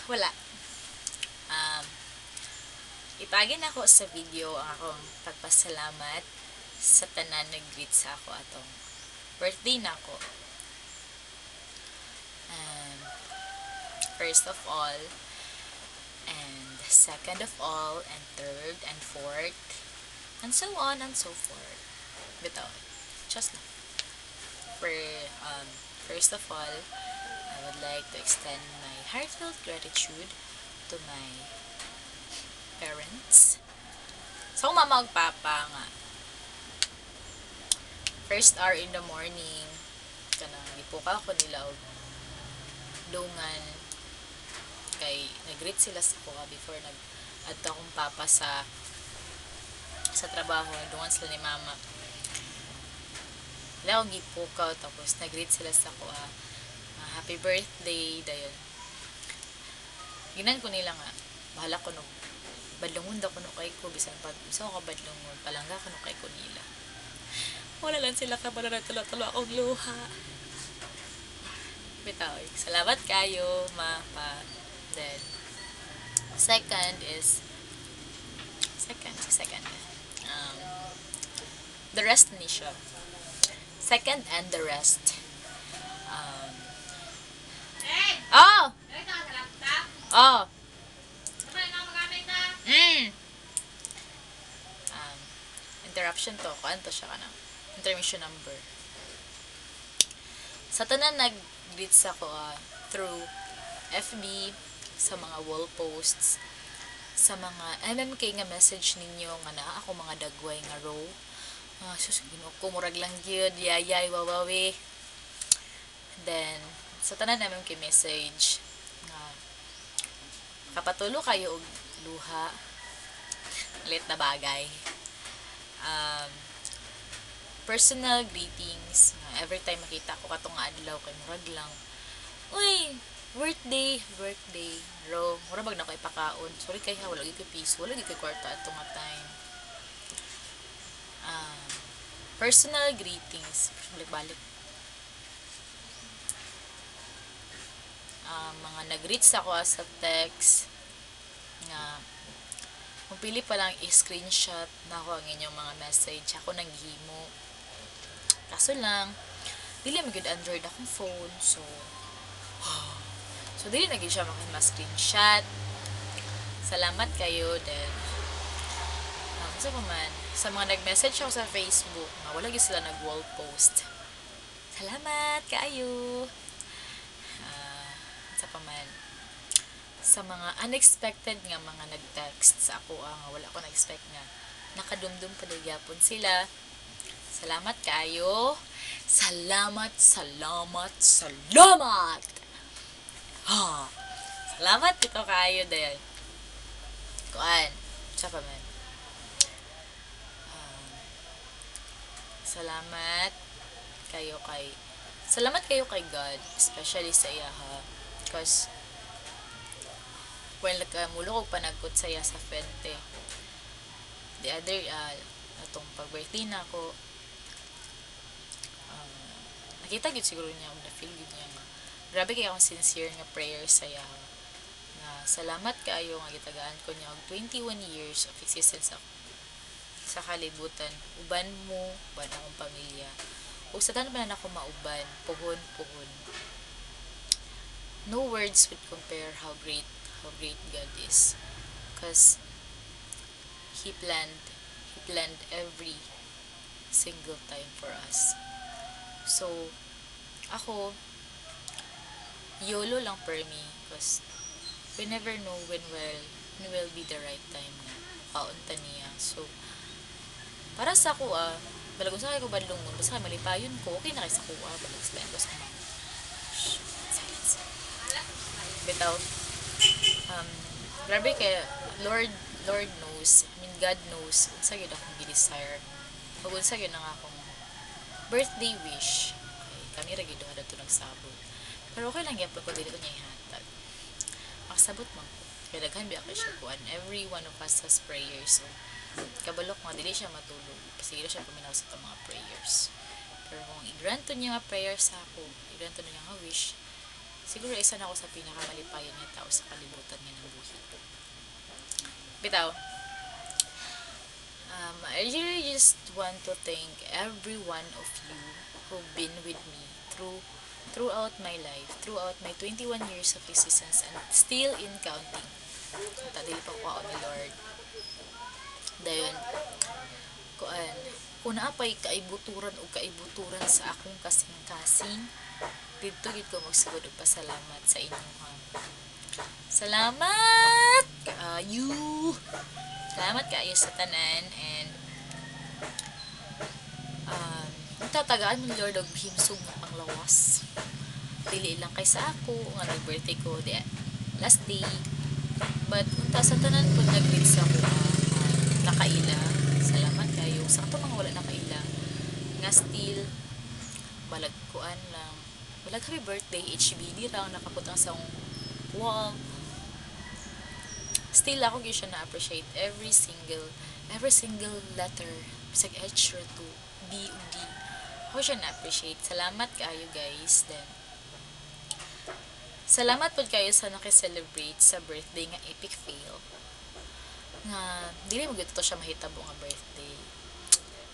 Wala. Um, ipagin ako sa video ang akong pagpasalamat sa tanan nag-greet sa ako atong birthday na ako. And first of all, and second of all, and third, and fourth, and so on and so forth. Bitaw. Just lang. For, um, first of all, I would like to extend my heartfelt gratitude to my parents. So, mama ug papa nga. First hour in the morning, kanang gipuka ko nila og dungan kay nag-greet sila sa kuha before nag-adto akong papa sa trabaho, dungan sila ni mama. Wala akong gipukaw tapos nag-greet sila sa kuha. Happy birthday dayon. Ginan ko nila nga bahala ko no badlungon daw kuno kay ko bisan pag usa ko badlungon palangga kuno kay ko nila. Wala lang sila kabalo na tulo-tulo akong luha. Bitaw, salamat kayo, ma, pa. Then, second. Um, the rest ni siya. Second and the rest. Um, oh! Oh! Um, interruption to. Kuan to siya ka na. Intermission number. Sa tanan nag-greet sa ko through FB, sa mga wall posts, sa mga MMK nga message ninyo nga naa ako mga dagway nga row. Sus, Ginoo ko murag lang gyud, yayay wawawi. Then sa tanan MMK message nga kapatulo kayo og luha, lit na bagay. Personal greetings every time makita ko katong adlaw kay murag lang uy birthday ro mura bag na ko ipakaon sorry kay ha wala gyud ko piso wala gyud ko kwarta atong nga time. Personal greetings balik mga nag-greet sa ko sa text nga kung pili pa lang i-screenshot na ako ang inyong mga message ako nang himo. Kaso lang, dili magud Android akong phone. So dili na gyud siya maka-screenshot. Salamat kayo then. Sa man, sa mga nag-message ako sa Facebook, nga wala gyud sila nag-wall post. Salamat kayo. Sa man, sa mga unexpected nga mga nag-text sa ako nga wala ko na-expect nga nakadumdum pa gyapon sila. Salamat kayo. Salamat. Salamat ito kayo dahil kuan. Sa pa man. Salamat kayo kay God, especially sa iya ha. Because when nagkamulo ko panagkot sa iya sa Fente. The other atong pag-birthday na ako nakita gid siguro niya na feel gid niya nga grabe kay akong sincere nga prayer sa iya nga salamat kaayo nga gitagaan ko niya og 21 years of existence ako sa kalibutan uban mo uban akong pamilya ug sa tanan man ako mauban puhon no words would compare how great God is because he planned every single time for us. So, ako, YOLO lang per me because we never know when will be the right time na kaunta niya. So, para sa ako balagon sa ko badlungon, basta kay malipayon ko, okay na kay sa kuha, balag sa bayan ko sa mga. Silence. Bitaw, grabe kay Lord knows, God knows, unsa gyud akong gi-desire. Ug unsa gyud ang akong birthday wish kami ra gid adto nagsabot pero okay lang gyapon ko dili ko niya ihatag makasabot man ko kay daghan biya kay siya kuan every one of us has prayers so kabalok nga dili siya matulog kasi dili siya paminaw sa mga prayers pero kung i-grant niya nga prayer sa ako i-grant niya nga wish siguro isa na ako sa pinakamalipayan nga tao sa kalibutan nga ng buhi. Bitaw, I really just want to thank every one of you who've been with me throughout my life, throughout my 21 years of existence, and still in counting. Tadili pa ko ni Lord. Dayon, kuan, kung naapay kaibuturan o kaibuturan sa akong kasing-kasing, dito gid ko magsugod og pasalamat sa inyo ha. Salamat kaayo. Salamat kaayo sa tanan, and tatagaan mo Lord og himsog nga panglawas. Dili lang kay sa ako nga nag-birthday ko last day. But unta sa tanan pud nag-reach ako nakaila. Salamat kayo sa ato mga wala nakaila. Nga still balag kuan lang. Balag happy birthday HBD ra nakaputang sa wall. Still ako gyud siya na-appreciate every single letter sa H or to B o D. Ako siya na-appreciate. Salamat kayo guys. Then salamat po kayo sa nakiselebrate sa birthday nga epic fail. Nga dili mo gito siya mahitabo nga birthday.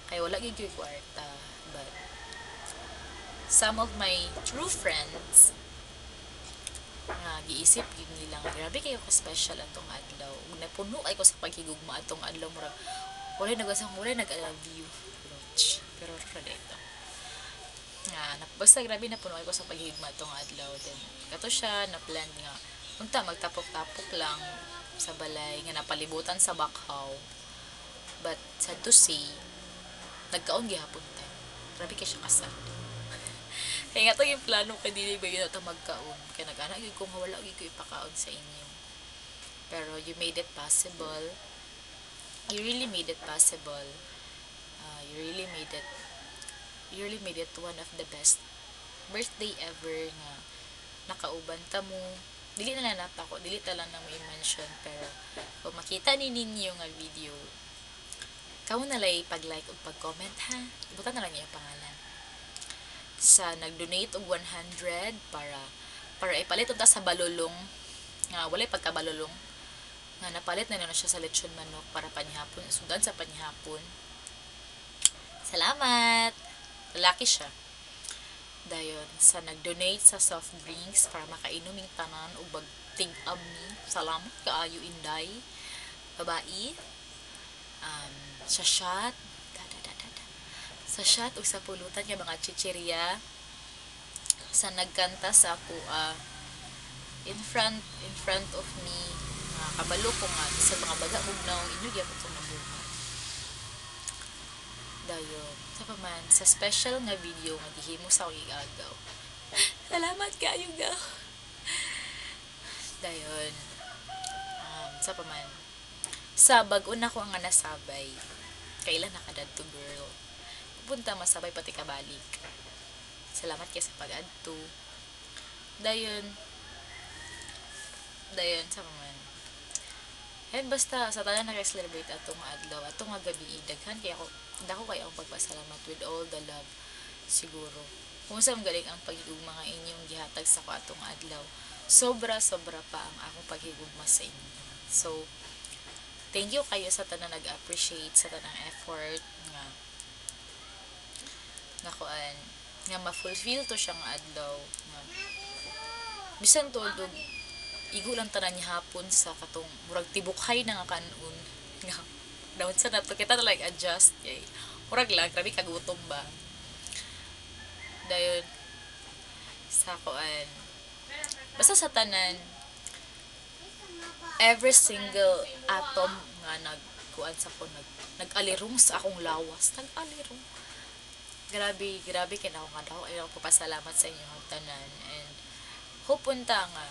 Kaya wala gyud ko'y kwarta, but some of my true friends nga giisip gyud nila nga grabe kayo ka special atong adlaw. Ug napuno ay ko sa paghigugma atong adlaw murag wala nag I love you. Pero ra dito. Nga basta grabe napuno ay ko sa paghigugma atong adlaw. Then kato siya na plan nga unta magtapok-tapok lang sa balay nga napalibutan sa bakhaw. But sad to say, nagkaon gihapon ta. Grabe kay siya kasad. Kaya nga ito yung plano kay dili ba yun ito magkaon. Kaya nag-anak yun kung wala yun ko ipakaon sa inyo. Pero you made it possible. You really made it possible. You really made it one of the best birthday ever nga nakauban ta mo. Dili na lang natako, dili ta lang na mo i-mention. Pero kung makita ni ninyo nga video, kamu nalay pag-like o pag-comment ha. Ibutan na lang niya yung pangalan. Sa nag-donate og 100 para ipalit unta sa balulong nga walay pagkabalulong nga napalit na siya sa lechon manok para panihapon, sudan sa panihapon. Salamat. Lalaki siya. Dayon sa nag-donate sa soft drinks para makainoming tanan og bagtig-ab ni. Salamat kaayo inday. Babae. Sa shot o sa pulutan nga mga chichirya sa nagkanta sa ako in front of me kabalo ko nga sa mga baga bugnaw inyo gyapon sa nabuhat. Dayon sa paman sa special nga video nga gihimo sa akong igagaw. Salamat kayo gaw. Dayon sa paman sa bag-o na ko nga nasabay kailan nakadadto girl punta masabay pati kabalik. Salamat kay sa pag-adto. Dayon sa paman basta sa tanan naka-celebrate atong adlaw atong nga gabi daghan kay ako kay ang pagpasalamat with all the love siguro kung saan galing ang paghigugma nga inyong gihatag sa ko atong adlaw sobra pa ang akong paghigugma sa inyo. So thank you kayo sa tanan nag-appreciate sa tanang effort nga kuan nga ma-fulfill to siyang adlaw nga bisan todo igo lang tanan niya hapon sa katong murag tibukhay na nga kanon nga daw sa nato kita like adjust kay murag lang grabe kagutom ba. Dayon sa kuan basta sa tanan every single atom nga nagkuan sa ko nag-alirong sa akong lawas nag-alirong. Grabe kay ako nga daw ay ako papasalamat sa inyo tanan, and hope unta nga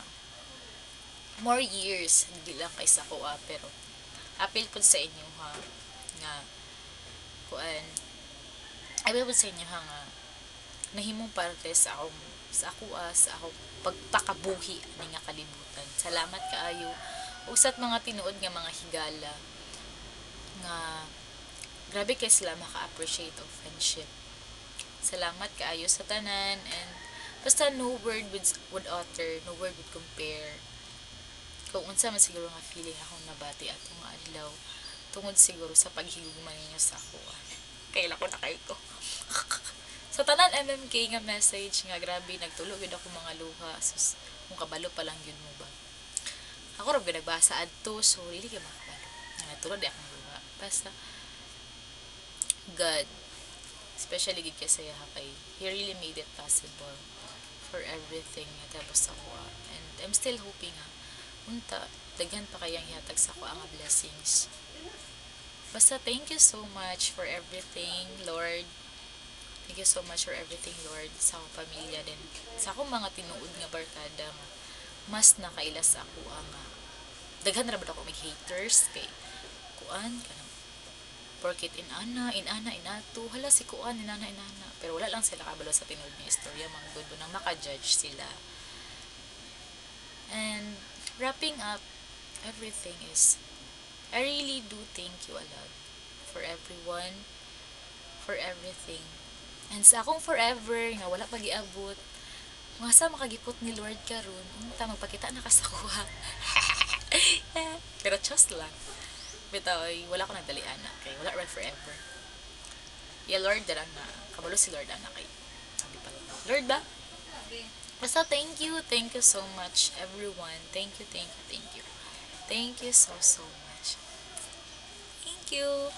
more years hindi lang kay sa ko pero appeal po sa inyo ha nga kuan appeal po sa inyo ha nga nahimong parte sa akong pagpakabuhi ani nga kalibutan. Salamat kaayo usat mga tinuod nga mga higala nga grabe kay sila maka-appreciate of friendship. Salamat kaayo sa tanan, and Basta no word would utter, no word would compare. Kung unsa man siguro nga feeling akong nabati atong nga adlaw, tungod siguro sa paghigugma ninyo sa ako. Kaila ko na kayo ko. Sa tanan MMK nga message nga grabe nagtulog yun ako mga luha. Sus, kung kabalo pa lang yun mo ba. Ako rin nagbasa adto, so really ka makabalo. Nga natulog di akong luha. Basta, God, especially gid kay saya kay He really made it possible for everything nga tapos ako. And I'm still hoping nga, unta, daghan pa kayang ihatag sa ko ang blessings. Basta thank you so much for everything, Lord. Thank you so much for everything, Lord, sa akong pamilya din. Sa akong mga tinuod nga barkada nga, mas nakaila sa ako ang daghan ra ba ako may haters kay kuan kanang porkit inato hala si kuan inana pero wala lang sila kabalo sa tinuod nga istorya mga good nang maka-judge sila. And wrapping up everything is I really do thank you a lot for everyone, for everything. And sa akong forever nga wala pagiabot, mga sa makagipot ni Lord karon, unta magpakita na ka sa kuha. Pero just lang. Bitaw wala ko nagdalian na kay wala right forever. Yeah, Lord dara na kabalo si Lord ana kay. Sabi pa Lord ba? Basta thank you so much everyone. Thank you. Thank you so much. Thank you.